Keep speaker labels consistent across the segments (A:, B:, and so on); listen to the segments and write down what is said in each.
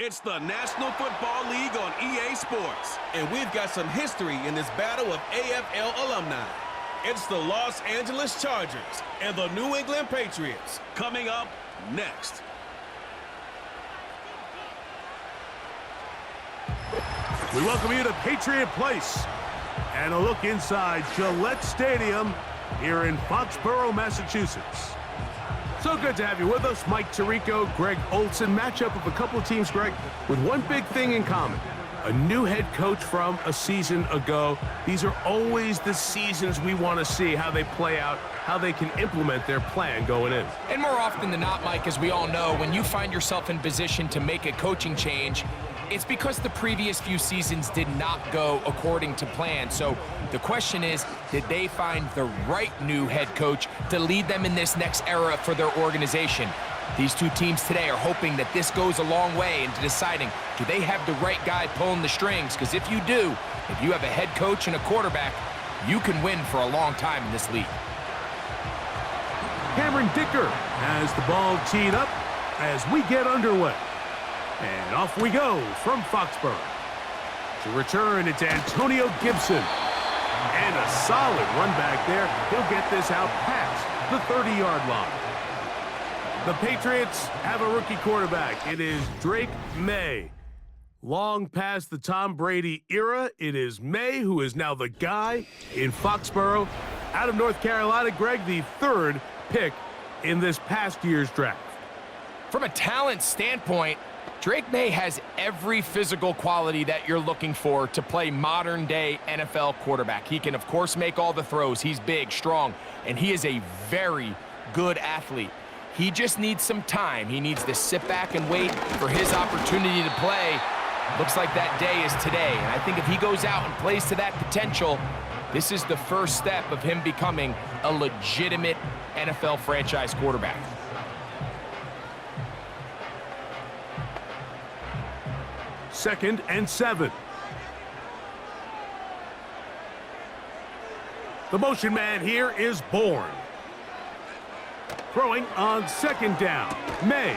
A: It's the National Football League on EA Sports. And we've got some history in this battle of AFL alumni. It's the Los Angeles Chargers and the New England Patriots coming up next.
B: We welcome you to Patriot Place and a look inside Gillette Stadium here in Foxborough, Massachusetts. So good to have you with us. Mike Tirico, Greg Olson. Matchup of a couple of teams, Greg, with one big thing in common. A new head coach from a season ago. These are always the seasons we want to see how they play out, how they can implement their plan going in.
C: And more often than not, Mike, as we all know, when you find yourself in position to make a coaching change, it's because the previous few seasons did not go according to plan. So the question is, did they find the right new head coach to lead them in this next era for their organization? These two teams today are hoping that this goes a long way into deciding, do they have the right guy pulling the strings? Because if you do, if you have a head coach and a quarterback, you can win for a long time in this league.
B: Cameron Dicker has the ball teed up as we get underway. And off we go from Foxborough. To return, it's Antonio Gibson. And a solid run back there. He'll get this out past the 30-yard line. The Patriots have a rookie quarterback. It is Drake May. Long past the Tom Brady era, it is May who is now the guy in Foxborough. Out of North Carolina, Greg, the third pick in this past year's draft.
C: From a talent standpoint, Drake May has every physical quality that you're looking for to play modern-day NFL quarterback. He can, of course, make all the throws. He's big, strong, and he is a very good athlete. He just needs some time. He needs to sit back and wait for his opportunity to play. Looks like that day is today, and I think if he goes out and plays to that potential, this is the first step of him becoming a legitimate NFL franchise quarterback.
B: Second and 7. The motion man here is Bourne. Throwing on second down, May.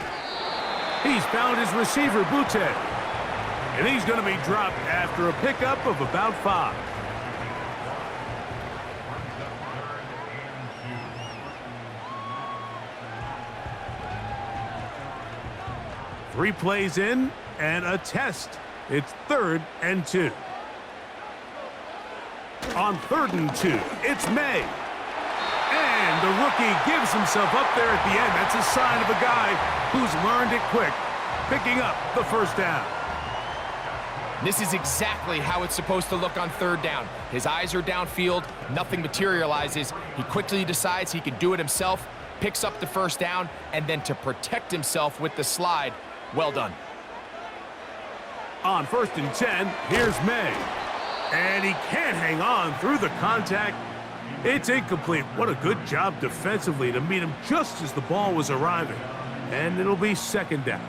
B: He's found his receiver, Butte. And he's going to be dropped after a pickup of about 5. Three plays in and a test. It's 3rd and 2. On 3rd and 2, it's May. And the rookie gives himself up there at the end. That's a sign of a guy who's learned it quick, picking up the first down.
C: This is exactly how it's supposed to look on 3rd down. His eyes are downfield, nothing materializes. He quickly decides he can do it himself, picks up the first down, and then to protect himself with the slide, well done.
B: On 1st and 10, here's May. And he can't hang on through the contact. It's incomplete. What a good job defensively to meet him just as the ball was arriving. And it'll be 2nd down.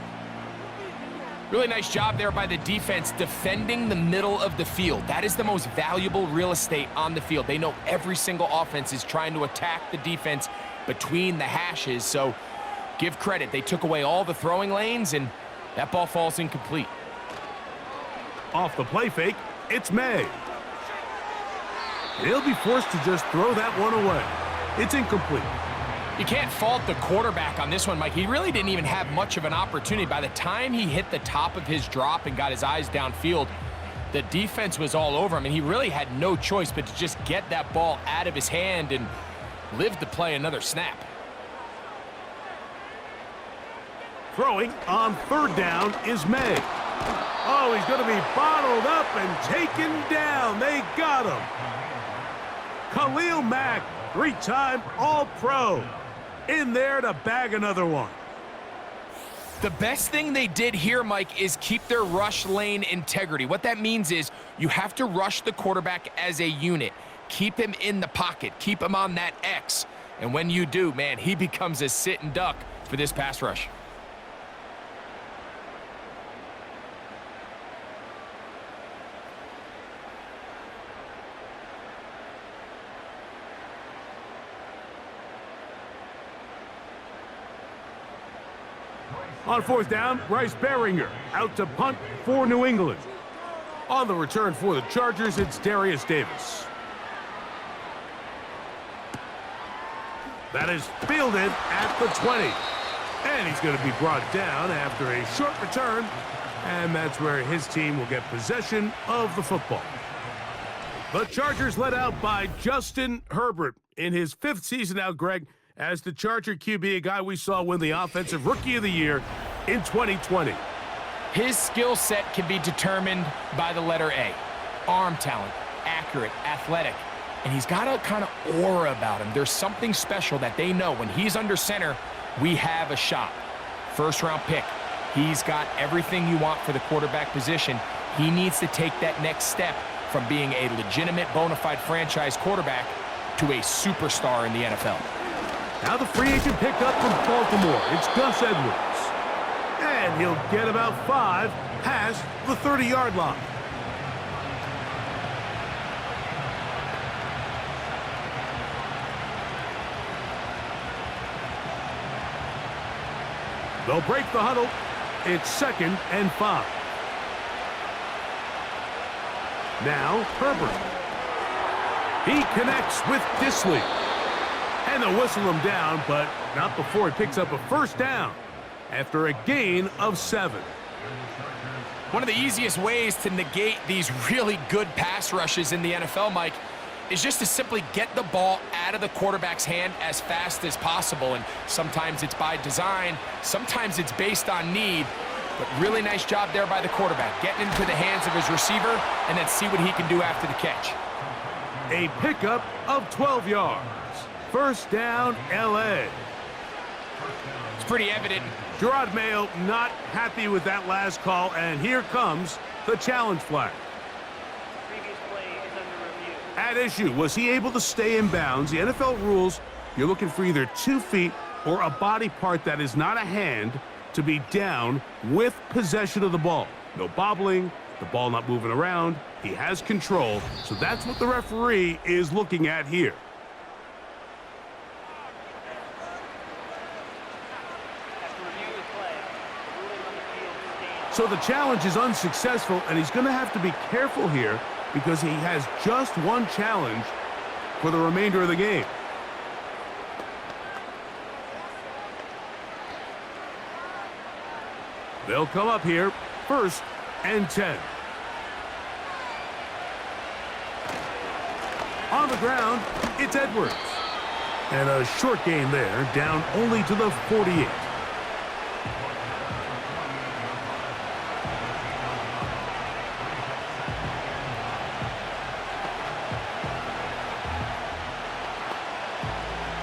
C: Really nice job there by the defense defending the middle of the field. That is the most valuable real estate on the field. They know every single offense is trying to attack the defense between the hashes. So give credit. They took away all the throwing lanes, and that ball falls incomplete.
B: Off the play fake, it's May. He'll be forced to just throw that one away. It's incomplete.
C: You can't fault the quarterback on this one, Mike. He really didn't even have much of an opportunity. By the time he hit the top of his drop and got his eyes downfield, the defense was all over him, and he really had no choice but to just get that ball out of his hand and live to play another snap.
B: Throwing on 3rd down is May. Oh, he's going to be bottled up and taken down. They got him. Khalil Mack, 3-time All-Pro, in there to bag another one.
C: The best thing they did here, Mike, is keep their rush lane integrity. What that means is you have to rush the quarterback as a unit. Keep him in the pocket. Keep him on that X. And when you do, man, he becomes a sitting duck for this pass rush.
B: On fourth down, Bryce Baringer out to punt for New England. On the return for the Chargers, it's Darius Davis. That is fielded at the 20. And he's going to be brought down after a short return. And that's where his team will get possession of the football. The Chargers led out by Justin Herbert in his 5th season now, Greg, as the Charger QB, a guy we saw win the Offensive Rookie of the Year in 2020.
C: His skill set can be determined by the letter A. Arm talent, accurate, athletic. And he's got a kind of aura about him. There's something special that they know. When he's under center, we have a shot. First-round pick. He's got everything you want for the quarterback position. He needs to take that next step from being a legitimate, bona fide franchise quarterback to a superstar in the NFL.
B: Now the free agent picked up from Baltimore. It's Gus Edwards. And he'll get about 5 past the 30-yard line. They'll break the huddle. It's 2nd and 5. Now Herbert. He connects with Disley. And they'll whistle him down, but not before he picks up a first down after a gain of 7.
C: One of the easiest ways to negate these really good pass rushes in the NFL, Mike, is just to simply get the ball out of the quarterback's hand as fast as possible. And sometimes it's by design, sometimes it's based on need. But really nice job there by the quarterback, getting into the hands of his receiver and then see what he can do after the catch.
B: A pickup of 12 yards. First down, L.A.
C: It's pretty evident.
B: Gerard Mayo not happy with that last call, and here comes the challenge flag.
D: Previous play is under review.
B: At issue, was he able to stay in bounds? The NFL rules, you're looking for either 2 feet or a body part that is not a hand to be down with possession of the ball. No bobbling, the ball not moving around. He has control, so that's what the referee is looking at here. So the challenge is unsuccessful, and he's going to have to be careful here because he has just one challenge for the remainder of the game. They'll come up here, 1st and 10. On the ground, it's Edwards. And a short gain there, down only to the 48.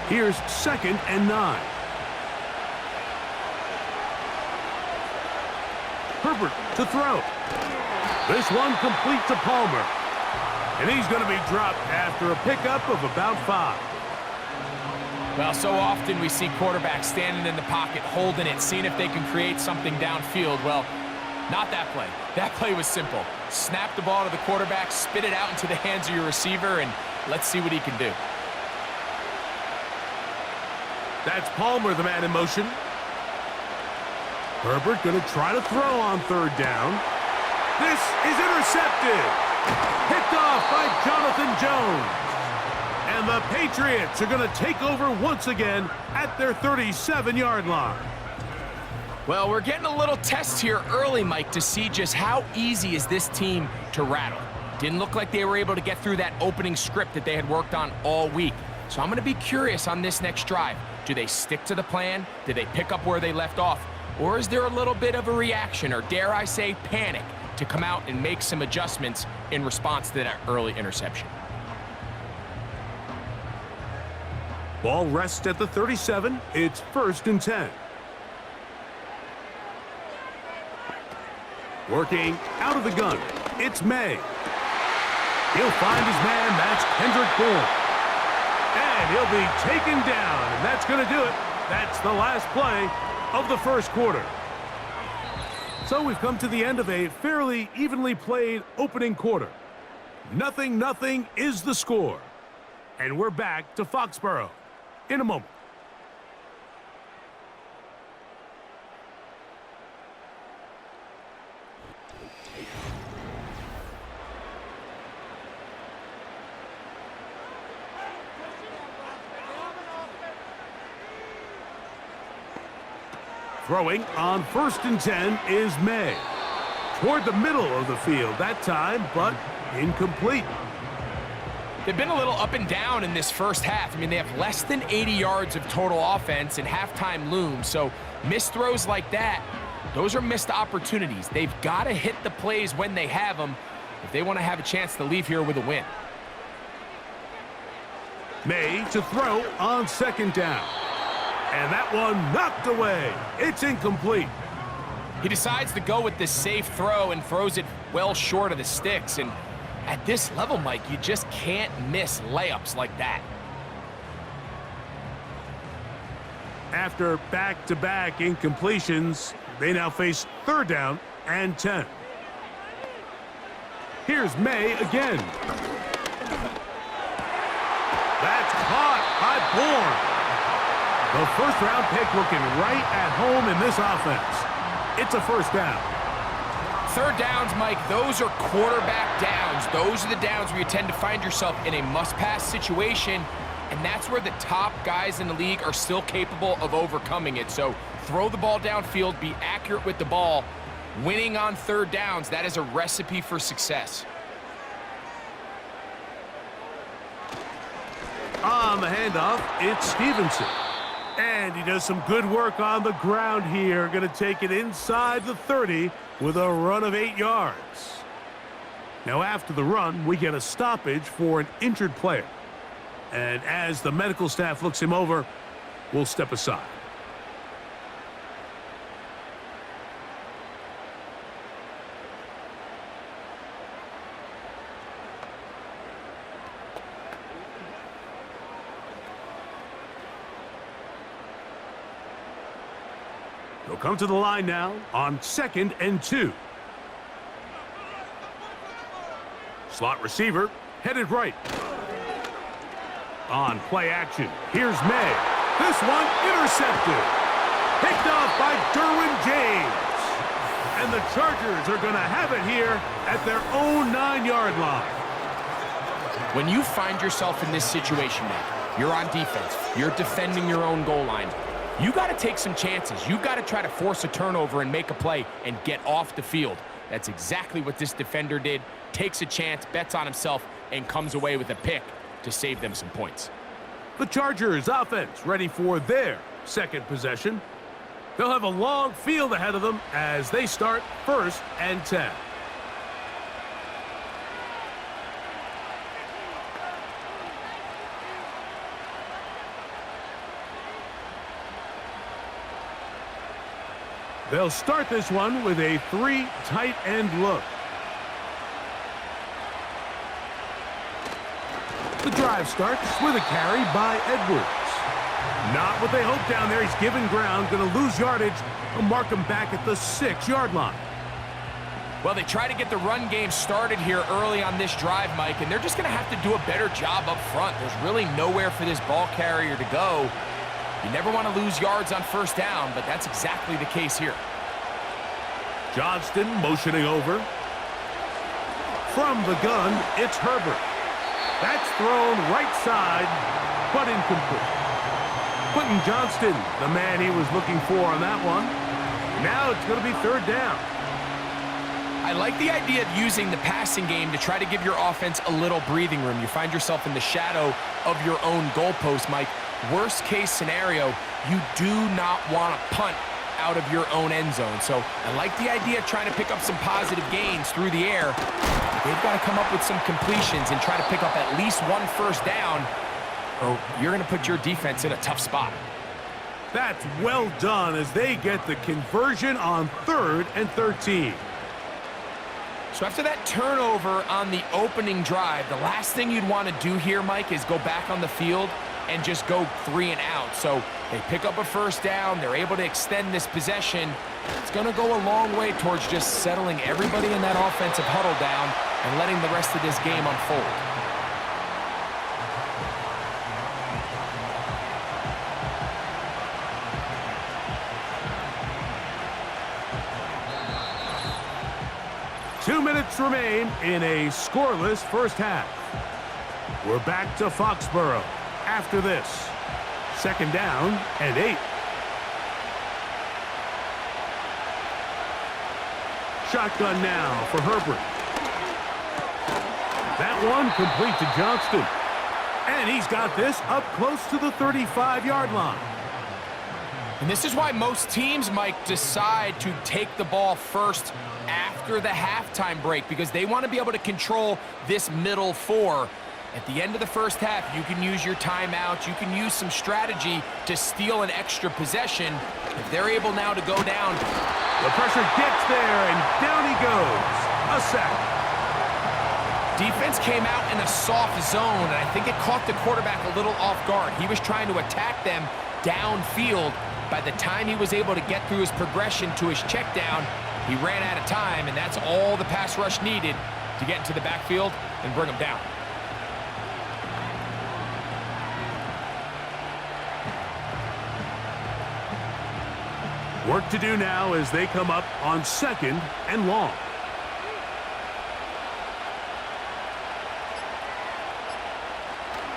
B: Here's 2nd and 9. Herbert to throw. This one complete to Palmer. And he's going to be dropped after a pickup of about 5.
C: Well, so often we see quarterbacks standing in the pocket, holding it, seeing if they can create something downfield. Well, not that play. That play was simple. Snap the ball to the quarterback, spit it out into the hands of your receiver, and let's see what he can do.
B: That's Palmer, the man in motion. Herbert going to try to throw on 3rd down. This is intercepted. Picked off by Jonathan Jones. And the Patriots are going to take over once again at their 37-yard line.
C: Well, we're getting a little test here early, Mike, to see just how easy is this team to rattle. Didn't look like they were able to get through that opening script that they had worked on all week. So I'm going to be curious on this next drive. Do they stick to the plan? Do they pick up where they left off? Or is there a little bit of a reaction, or dare I say panic, to come out and make some adjustments in response to that early interception?
B: Ball rests at the 37. It's 1st and 10. Working out of the gun, it's May. He'll find his man, that's Kendrick Bourne. And he'll be taken down, and that's going to do it. That's the last play of the 1st quarter. So we've come to the end of a fairly evenly played opening quarter. 0-0 is the score. And we're back to Foxborough in a moment. Throwing on 1st and 10 is May. Toward the middle of the field that time, but incomplete.
C: They've been a little up and down in this first half. I mean, they have less than 80 yards of total offense and halftime looms. So missed throws like that, those are missed opportunities. They've got to hit the plays when they have them if they want to have a chance to leave here with a win.
B: May to throw on 2nd down. And that one knocked away. It's incomplete.
C: He decides to go with this safe throw and throws it well short of the sticks. And at this level, Mike, you just can't miss layups like that.
B: After back-to-back incompletions, they now face 3rd down and 10. Here's May again. That's caught by Bourne. The 1st-round pick looking right at home in this offense. It's a 1st down.
C: 3rd downs, Mike, those are quarterback downs. Those are the downs where you tend to find yourself in a must-pass situation, and that's where the top guys in the league are still capable of overcoming it. So throw the ball downfield, be accurate with the ball. Winning on 3rd downs, that is a recipe for success.
B: On the handoff, it's Stevenson. And he does some good work on the ground here. Going to take it inside the 30 with a run of 8 yards. Now after the run, we get a stoppage for an injured player. And as the medical staff looks him over, we'll step aside. They'll come to the line now on 2nd and 2. Slot receiver headed right. On play action, here's May. This one intercepted. Picked off by Derwin James. And the Chargers are going to have it here at their own 9-yard line.
C: When you find yourself in this situation, Mike, you're on defense, you're defending your own goal line. You got to take some chances. You got to try to force a turnover and make a play and get off the field. That's exactly what this defender did. Takes a chance, bets on himself, and comes away with a pick to save them some points.
B: The Chargers offense ready for their 2nd possession. They'll have a long field ahead of them as they start 1st and 10. They'll start this one with a 3 tight end look. The drive starts with a carry by Edwards. Not what they hoped down there. He's given ground, going to lose yardage. They'll mark him back at the 6-yard line.
C: Well, they try to get the run game started here early on this drive, Mike, and they're just going to have to do a better job up front. There's really nowhere for this ball carrier to go. You never want to lose yards on 1st down, but that's exactly the case here.
B: Johnston motioning over. From the gun, it's Herbert. That's thrown right side, but incomplete. Quentin Johnston, the man he was looking for on that one. Now it's going to be 3rd down.
C: I like the idea of using the passing game to try to give your offense a little breathing room. You find yourself in the shadow of your own goalpost, Mike. Worst case scenario, you do not want to punt out of your own end zone. So I like the idea of trying to pick up some positive gains through the air. They've got to come up with some completions and try to pick up at least 1 1st down, or you're going to put your defense in a tough spot.
B: That's well done as they get the conversion on 3rd and 13.
C: So after that turnover on the opening drive, the last thing you'd want to do here, Mike, is go back on the field and just go 3 and out. So they pick up a 1st down. They're able to extend this possession. It's going to go a long way towards just settling everybody in that offensive huddle down and letting the rest of this game unfold.
B: 2 minutes remain in a scoreless first half. We're back to Foxborough after this. 2nd down and 8. Shotgun now for Herbert. That one complete to Johnston. And he's got this up close to the 35-yard line.
C: And this is why most teams, Mike, decide to take the ball first after the halftime break, because they want to be able to control this middle 4. At the end of the first half, you can use your timeout. You can use some strategy to steal an extra possession. If they're able now to go down.
B: The pressure gets there, and down he goes. A sack.
C: Defense came out in a soft zone, and I think it caught the quarterback a little off guard. He was trying to attack them downfield. By the time he was able to get through his progression to his check down, he ran out of time, and that's all the pass rush needed to get into the backfield and bring him down.
B: Work to do now as they come up on 2nd and long.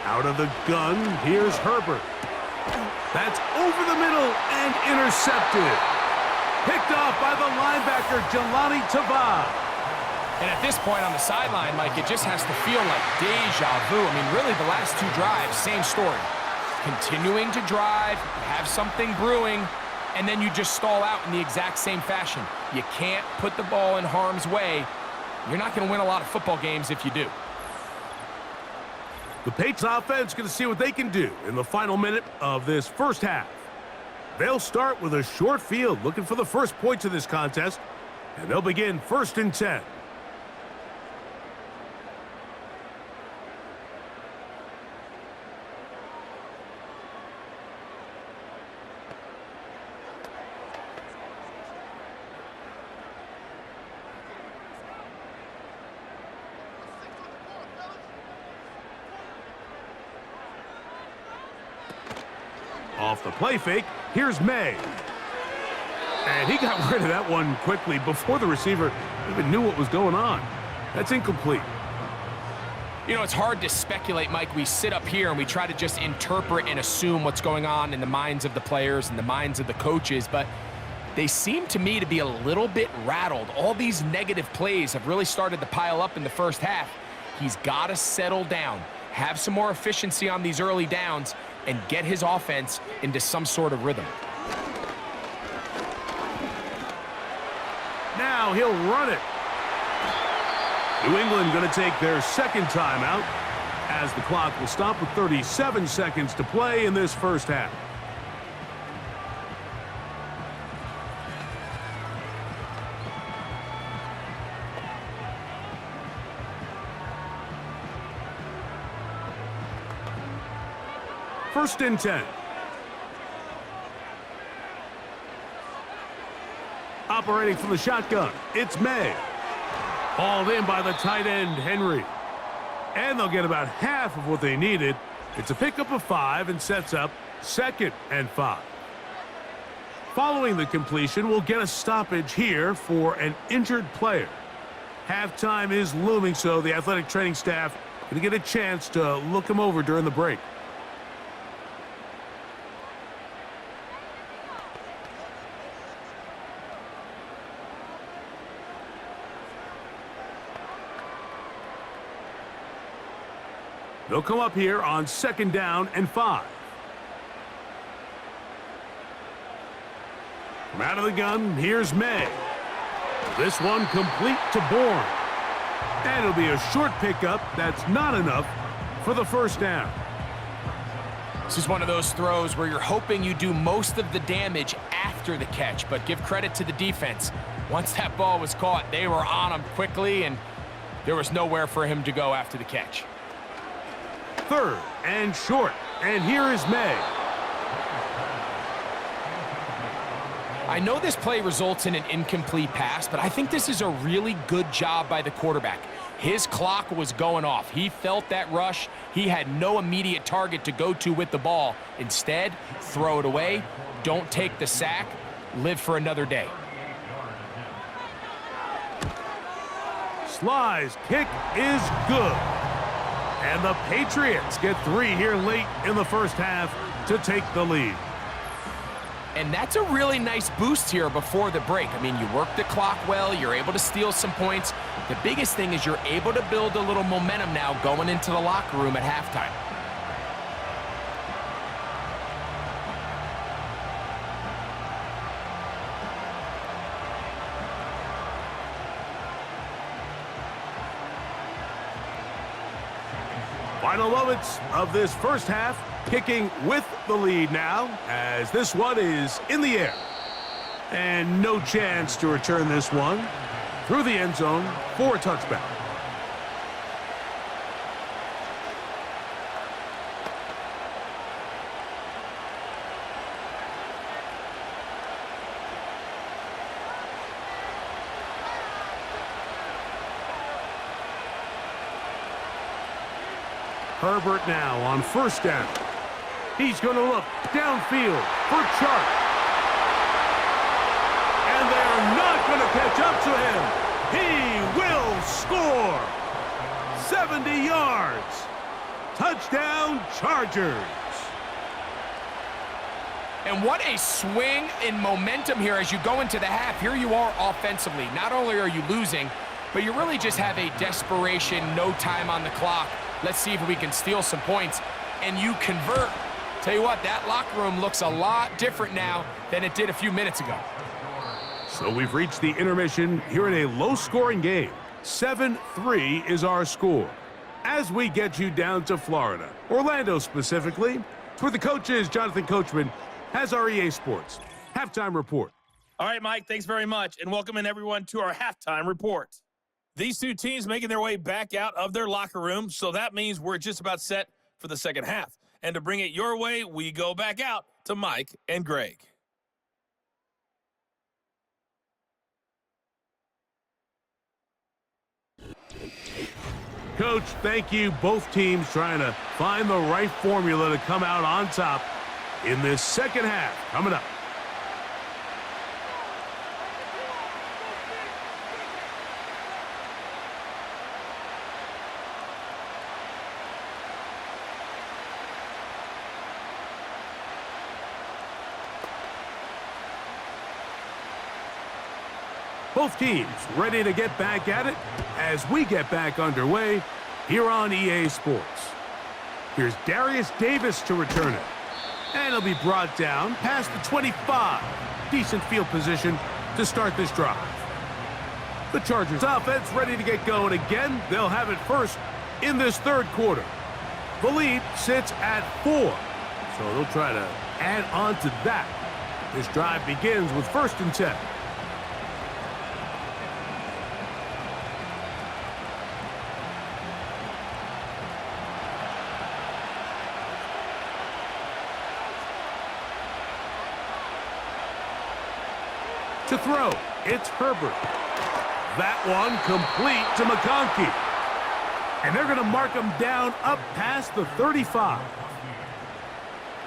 B: Out of the gun, here's Herbert. That's over the middle and intercepted. Picked off by the linebacker, Jelani Tavai.
C: And at this point on the sideline, Mike, it just has to feel like deja vu. I mean, really, the last 2 drives, same story. Continuing to drive, have something brewing, and then you just stall out in the exact same fashion. You can't put the ball in harm's way. You're not going to win a lot of football games if you do.
B: The Patriots offense going to see what they can do in the final minute of this first half. They'll start with a short field, looking for the first points of this contest, and they'll begin 1st and 10. Off the play fake, here's May. And he got rid of that one quickly before the receiver even knew what was going on. That's incomplete.
C: You know, it's hard to speculate, Mike. We sit up here and we try to just interpret and assume what's going on in the minds of the players and the minds of the coaches, but they seem to me to be a little bit rattled. All these negative plays have really started to pile up in the first half. He's got to settle down, have some more efficiency on these early downs, and get his offense into some sort of rhythm.
B: Now he'll run it. New England going to take their 2nd timeout as the clock will stop with 37 seconds to play in this first half. First and 10. Operating from the shotgun, it's May. Hauled in by the tight end, Henry. And they'll get about half of what they needed. It's a pickup of 5 and sets up 2nd and 5. Following the completion, we'll get a stoppage here for an injured player. Halftime is looming, so the athletic training staff going to get a chance to look him over during the break. They'll come up here on 2nd down and 5. From out of the gun, here's May. This one complete to Bourne. And it'll be a short pickup that's not enough for the first down.
C: This is one of those throws where you're hoping you do most of the damage after the catch, but give credit to the defense. Once that ball was caught, they were on him quickly, and there was nowhere for him to go after the catch.
B: 3rd and short, and here is May.
C: I know this play results in an incomplete pass, but I think this is a really good job by the quarterback. His clock was going off. He felt that rush. He had no immediate target to go to with the ball. Instead, throw it away. Don't take the sack. Live for another day.
B: Sly's kick is good. And the Patriots get 3 here late in the first half to take the lead.
C: And that's a really nice boost here before the break. I mean, you work the clock well, you're able to steal some points. The biggest thing is you're able to build a little momentum now going into the locker room at halftime.
B: Final moments of this first half, kicking with the lead now, as this one is in the air. And no chance to return this one through the end zone for a touchback. Herbert now on first down. He's going to look downfield for Chark. And they're not going to catch up to him. He will score. 70 yards. Touchdown, Chargers.
C: And what a swing in momentum here as you go into the half. Here you are offensively. Not only are you losing, but you really just have a desperation, no time on the clock. Let's see if we can steal some points. And you convert. Tell you what, that locker room looks a lot different now than it did a few minutes ago.
B: So we've reached the intermission here in a low-scoring game. 7-3 is our score. As we get you down to Florida, Orlando specifically, it's where the coach is, Jonathan Coachman, has our EA Sports halftime report.
E: All right, Mike, thanks very much, and welcoming everyone to our halftime report. These two teams making their way back out of their locker room, so that means we're just about set for the second half. And to bring it your way, we go back out to Mike and Greg.
B: Coach, thank you. Both teams trying to find the right formula to come out on top in this second half. Coming up. Both teams ready to get back at it as we get back underway here on EA Sports. Here's Darius Davis to return it. And he'll be brought down past the 25. Decent field position to start this drive. The Chargers offense ready to get going again. They'll have it first in this third quarter. The lead sits at 4. So they'll try to add on to that. This drive begins with 1st and 10. To throw, it's Herbert. That one complete to McConkey. And they're going to mark him down up past the 35.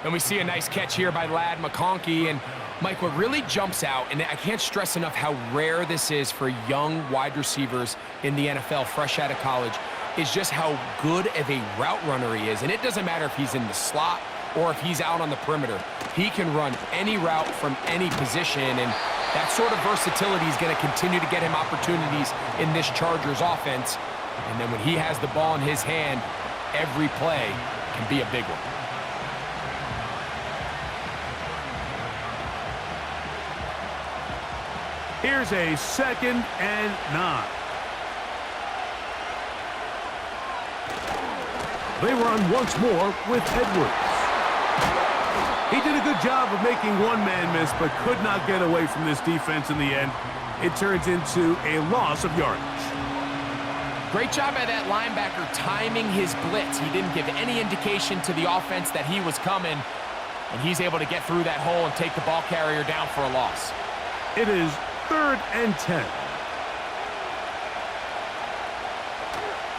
C: And we see a nice catch here by Ladd McConkey. And Mike, what really jumps out, and I can't stress enough how rare this is for young wide receivers in the NFL, fresh out of college, is just how good of a route runner he is. And it doesn't matter if he's in the slot or if he's out on the perimeter. He can run any route from any position, and that sort of versatility is going to continue to get him opportunities in this Chargers offense. And then when he has the ball in his hand, every play can be a big one.
B: Here's a 2nd and 9. They run once more with Edwards. He did a good job of making one man miss, but could not get away from this defense in the end. It turns into a loss of yardage.
C: Great job by that linebacker timing his blitz. He didn't give any indication to the offense that he was coming, and he's able to get through that hole and take the ball carrier down for a loss.
B: It is 3rd and 10.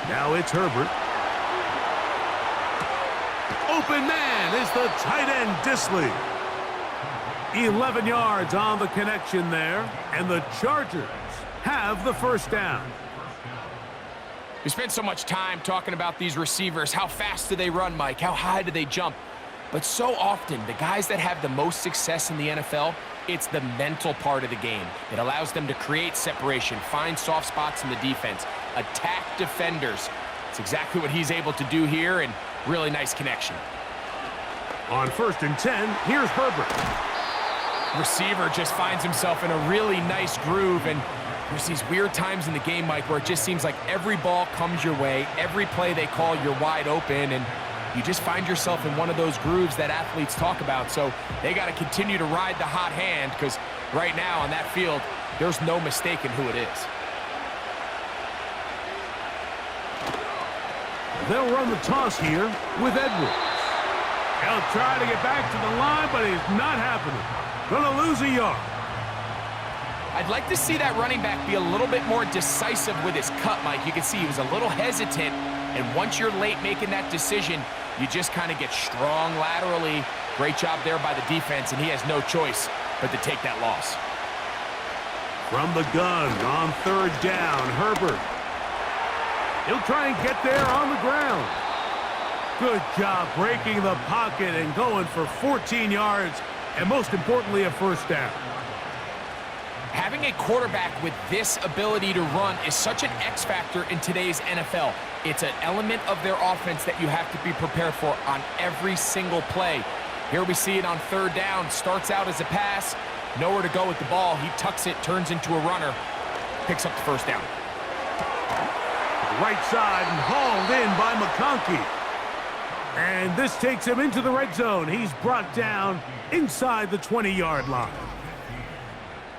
B: Now it's Herbert. Open man is the tight end, Disley. 11 yards on the connection there, and the Chargers have the first down.
C: We spent so much time talking about these receivers. How fast do they run, Mike? How high do they jump? But so often, the guys that have the most success in the NFL, it's the mental part of the game. It allows them to create separation, find soft spots in the defense, attack defenders. It's exactly what he's able to do here, and really nice connection.
B: On 1st and 10, here's Herbert.
C: Receiver just finds himself in a really nice groove, and there's these weird times in the game, Mike, where it just seems like every ball comes your way, every play they call, you're wide open, and you just find yourself in one of those grooves that athletes talk about. So they got to continue to ride the hot hand, because right now on that field, there's no mistaking who it is.
B: They'll run the toss here with Edwards. He'll try to get back to the line, but it's not happening. Gonna lose a yard.
C: I'd like to see that running back be a little bit more decisive with his cut, Mike. You can see he was a little hesitant, and once you're late making that decision, you just kind of get strong laterally. Great job there by the defense, and he has no choice but to take that loss.
B: From the gun on 3rd down, Herbert. He'll try and get there on the ground. Good job breaking the pocket and going for 14 yards, and most importantly, a 1st down.
C: Having a quarterback with this ability to run is such an X factor in today's NFL. It's an element of their offense that you have to be prepared for on every single play. Here we see it on 3rd down. Starts out as a pass, nowhere to go with the ball. He tucks it, turns into a runner, picks up the 1st down.
B: Right side and hauled in by McConkey. And this takes him into the red zone. He's brought down inside the 20-yard line.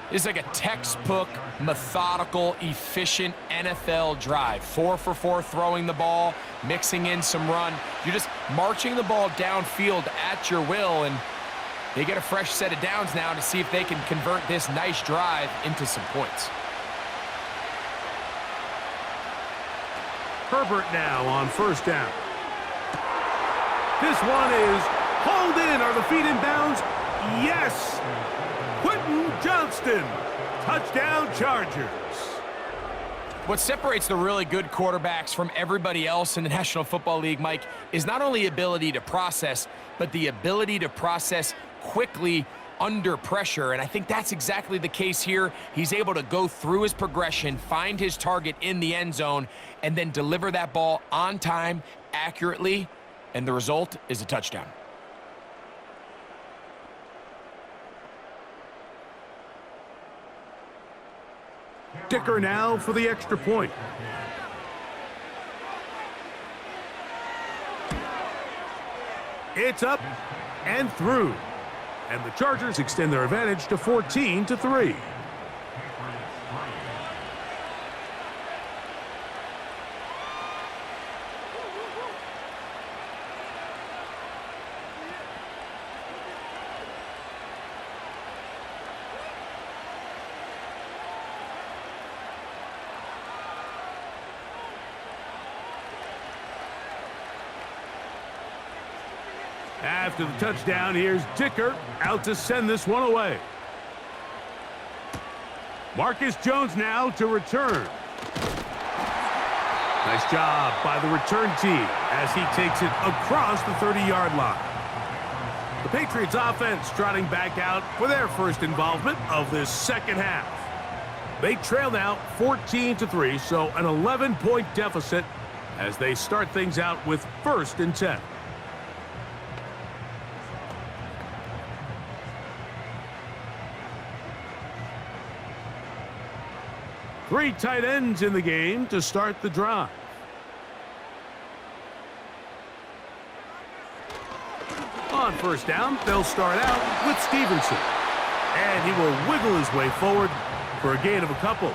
C: It's like a textbook, methodical, efficient NFL drive. 4 for 4 throwing the ball, mixing in some run. You're just marching the ball downfield at your will, and they get a fresh set of downs now to see if they can convert this nice drive into some points.
B: Herbert now on 1st down. This one is hauled in. Are the feet in bounds? Yes! Quentin Johnston. Touchdown, Chargers.
C: What separates the really good quarterbacks from everybody else in the National Football League, Mike, is not only ability to process, but the ability to process quickly under pressure, and I think that's exactly the case here. He's able to go through his progression, find his target in the end zone, and then deliver that ball on time, accurately, and the result is a touchdown.
B: Dicker now for the extra point. It's up and through. And the Chargers extend their advantage to 14-3. After the touchdown, here's Dicker out to send this one away. Marcus Jones now to return. Nice job by the return team as he takes it across the 30-yard line. The Patriots offense trotting back out for their first involvement of this second half. They trail now 14-3, so an 11-point deficit as they start things out with 1st and 10. Three tight ends in the game to start the drive. On 1st down, they'll start out with Stevenson. And he will wiggle his way forward for a gain of a couple.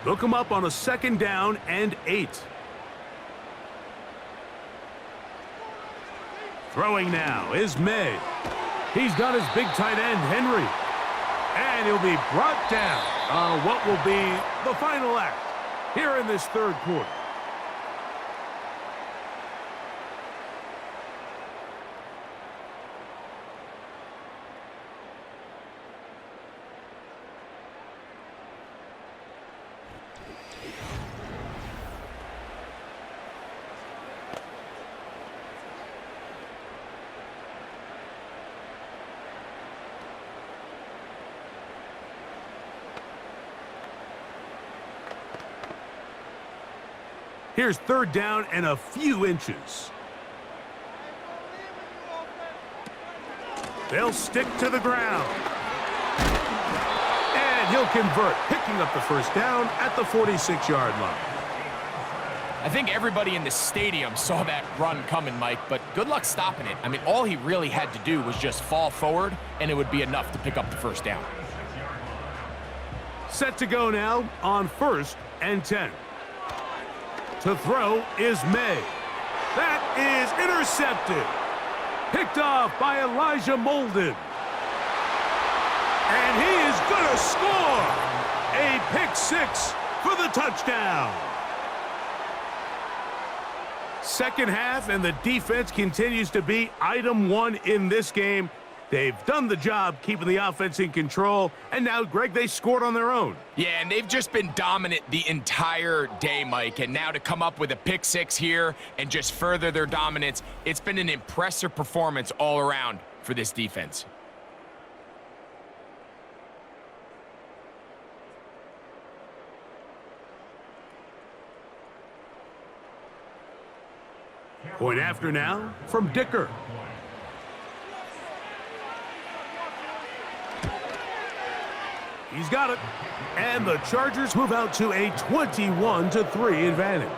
B: Look him up on a 2nd down and 8. Throwing now is May. He's got his big tight end, Henry. And he'll be brought down on what will be the final act here in this 3rd quarter. Here's third down and a few inches. They'll stick to the ground. And he'll convert, picking up the first down at the 46-yard line.
C: I think everybody in the stadium saw that run coming, Mike, but good luck stopping it. I mean, all he really had to do was just fall forward, and it would be enough to pick up the first down.
B: Set to go now on 1st and 10. To throw is May. That is intercepted. Picked off by Elijah Molden. And he is going to score. A pick 6 for the touchdown. Second half, and the defense continues to be item 1 in this game. They've done the job keeping the offense in control, and now, Greg, they scored on their own.
C: Yeah, and they've just been dominant the entire day, Mike, and now to come up with a pick 6 here and just further their dominance, it's been an impressive performance all around for this defense.
B: Point after now from Dicker. He's got it. And the Chargers move out to a 21-3 advantage.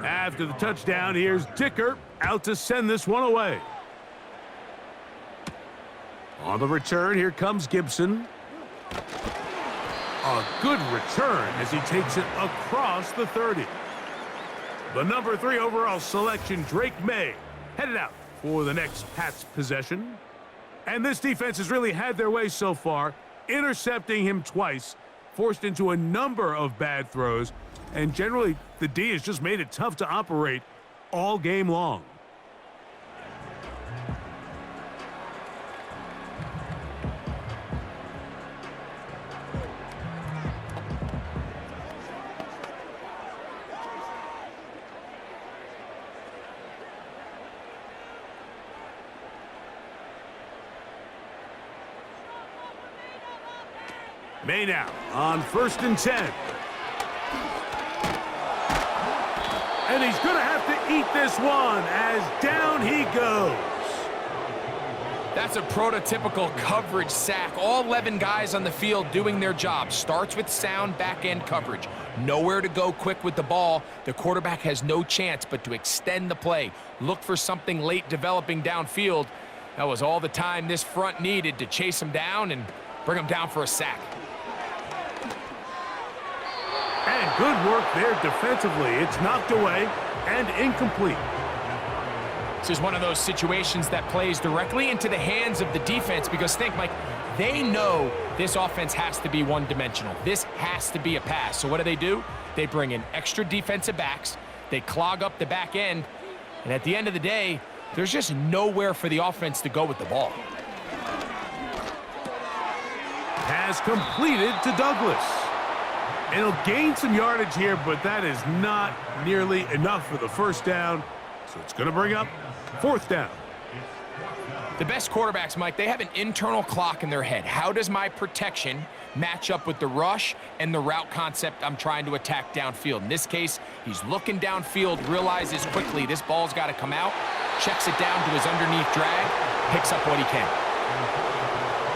B: After the touchdown, here's Dicker out to send this one away. On the return, here comes Gibson. A good return as he takes it across the 30. The number 3 overall selection, Drake May, headed out for the next Pats possession. And this defense has really had their way so far, intercepting him twice, forced into a number of bad throws, and generally the D has just made it tough to operate all game long. May now on 1st and 10. And he's going to have to eat this one as down he goes.
C: That's a prototypical coverage sack. All 11 guys on the field doing their job. Starts with sound back-end coverage. Nowhere to go quick with the ball. The quarterback has no chance but to extend the play. Look for something late developing downfield. That was all the time this front needed to chase him down and bring him down for a sack.
B: And good work there defensively. It's knocked away and incomplete.
C: This is one of those situations that plays directly into the hands of the defense because think, Mike, they know this offense has to be one-dimensional. This has to be a pass. So what do? They bring in extra defensive backs. They clog up the back end. And at the end of the day, there's just nowhere for the offense to go with the ball.
B: Pass completed to Douglas. And he'll gain some yardage here, but that is not nearly enough for the first down. So it's going to bring up 4th down.
C: The best quarterbacks, Mike, they have an internal clock in their head. How does my protection match up with the rush and the route concept I'm trying to attack downfield? In this case, he's looking downfield, realizes quickly this ball's got to come out, checks it down to his underneath drag, picks up what he can.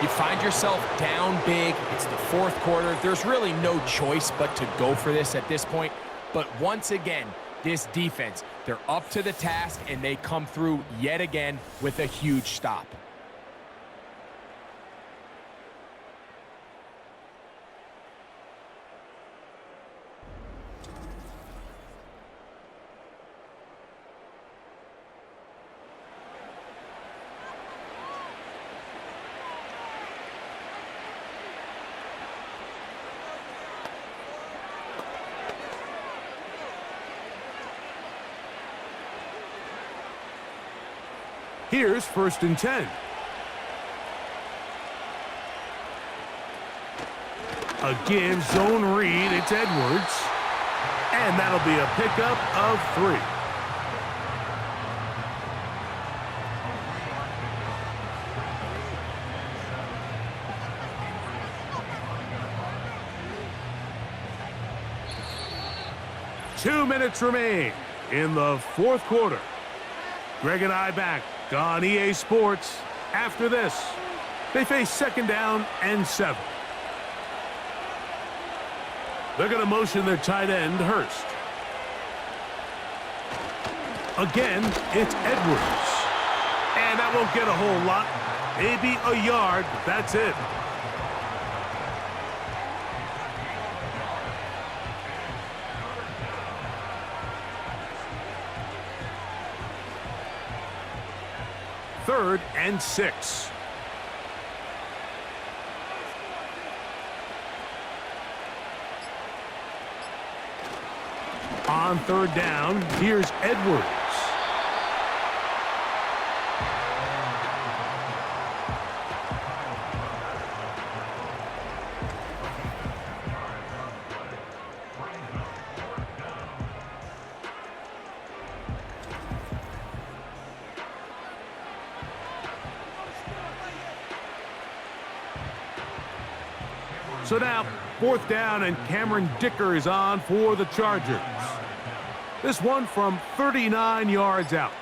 C: You find yourself down big. It's the 4th quarter. There's really no choice but to go for this at this point. But once again, this defense, they're up to the task, and they come through yet again with a huge stop.
B: Here's 1st and 10. Again, zone read. It's Edwards. And that'll be a pickup of 3. Two minutes remain in the 4th quarter. Greg and I back on EA Sports. After this, they face 2nd down and 7. They're going to motion their tight end, Hurst. Again, it's Edwards. And that won't get a whole lot. Maybe a yard, but that's it. Third and 6. On 3rd down, here's Edwards. So now, 4th down, and Cameron Dicker is on for the Chargers. This one from 39 yards out.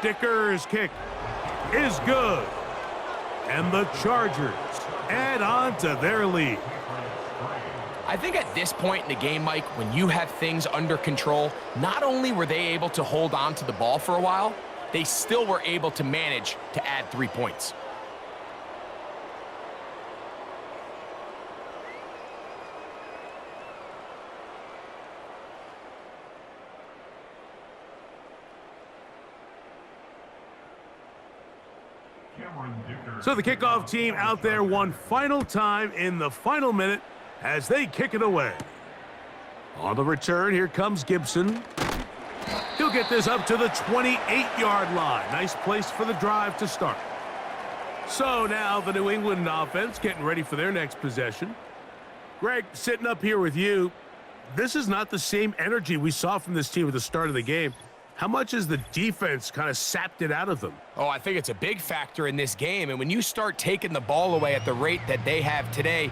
B: Dicker's kick is good. And the Chargers add on to their lead.
C: I think at this point in the game, Mike, when you have things under control, not only were they able to hold on to the ball for a while, they still were able to manage to add 3 points.
B: So the kickoff team out there one final time in the final minute as they kick it away. On the return, here comes Gibson. He'll get this up to the 28-yard line. Nice place for the drive to start. So now the New England offense getting ready for their next possession. Greg, sitting up here with you, this is not the same energy we saw from this team at the start of the game. How much has the defense kind of sapped it out of them?
C: Oh, I think it's a big factor in this game. And when you start taking the ball away at the rate that they have today,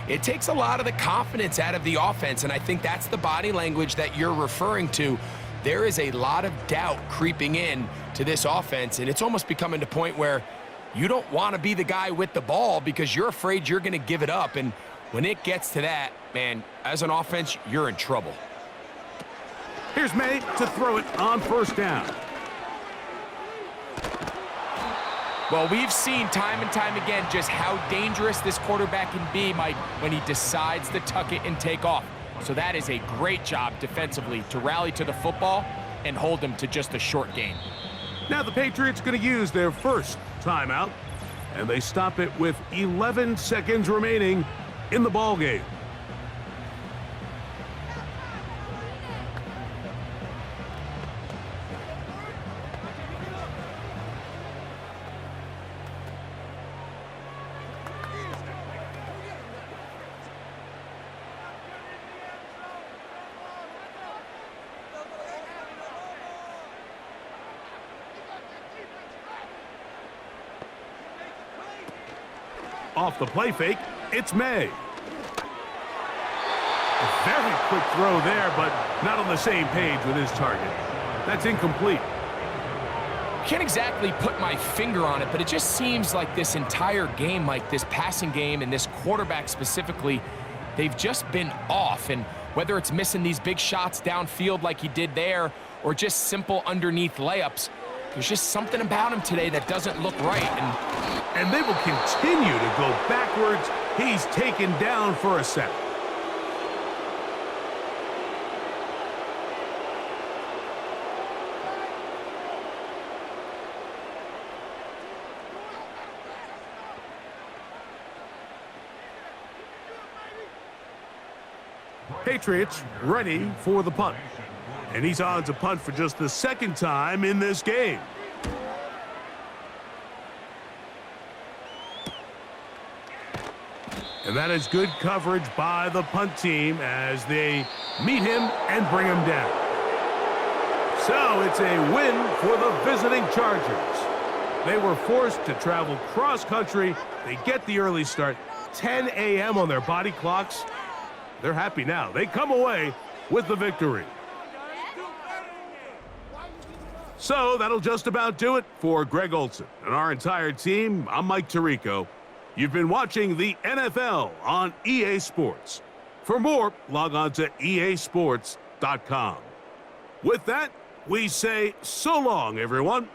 C: it takes a lot of the confidence out of the offense. And I think that's the body language that you're referring to. There is a lot of doubt creeping in to this offense. And it's almost becoming to the point where you don't want to be the guy with the ball because you're afraid you're going to give it up. And when it gets to that, man, as an offense, you're in trouble.
B: Here's May to throw it on 1st down.
C: Well, we've seen time and time again just how dangerous this quarterback can be, Mike, when he decides to tuck it and take off. So that is a great job defensively to rally to the football and hold him to just a short gain.
B: Now the Patriots going to use their first timeout, and they stop it with 11 seconds remaining in the ball game. Off the play fake, it's May. A very quick throw there, but not on the same page with his target. That's incomplete.
C: Can't exactly put my finger on it, but it just seems like this entire game, like this passing game and this quarterback specifically, they've just been off. And whether it's missing these big shots downfield like he did there or just simple underneath layups, there's just something about him today that doesn't look right.
B: And they will continue to go backwards. He's taken down for a sack. Patriots ready for the punt. And he's on to punt for just the second time in this game. And that is good coverage by the punt team as they meet him and bring him down. So it's a win for the visiting Chargers. They were forced to travel cross-country. They get the early start, 10 a.m. on their body clocks. They're happy now. They come away with the victory. So that'll just about do it for Greg Olson and our entire team. I'm Mike Tirico. You've been watching the NFL on EA Sports. For more, log on to easports.com. With that, we say so long, everyone.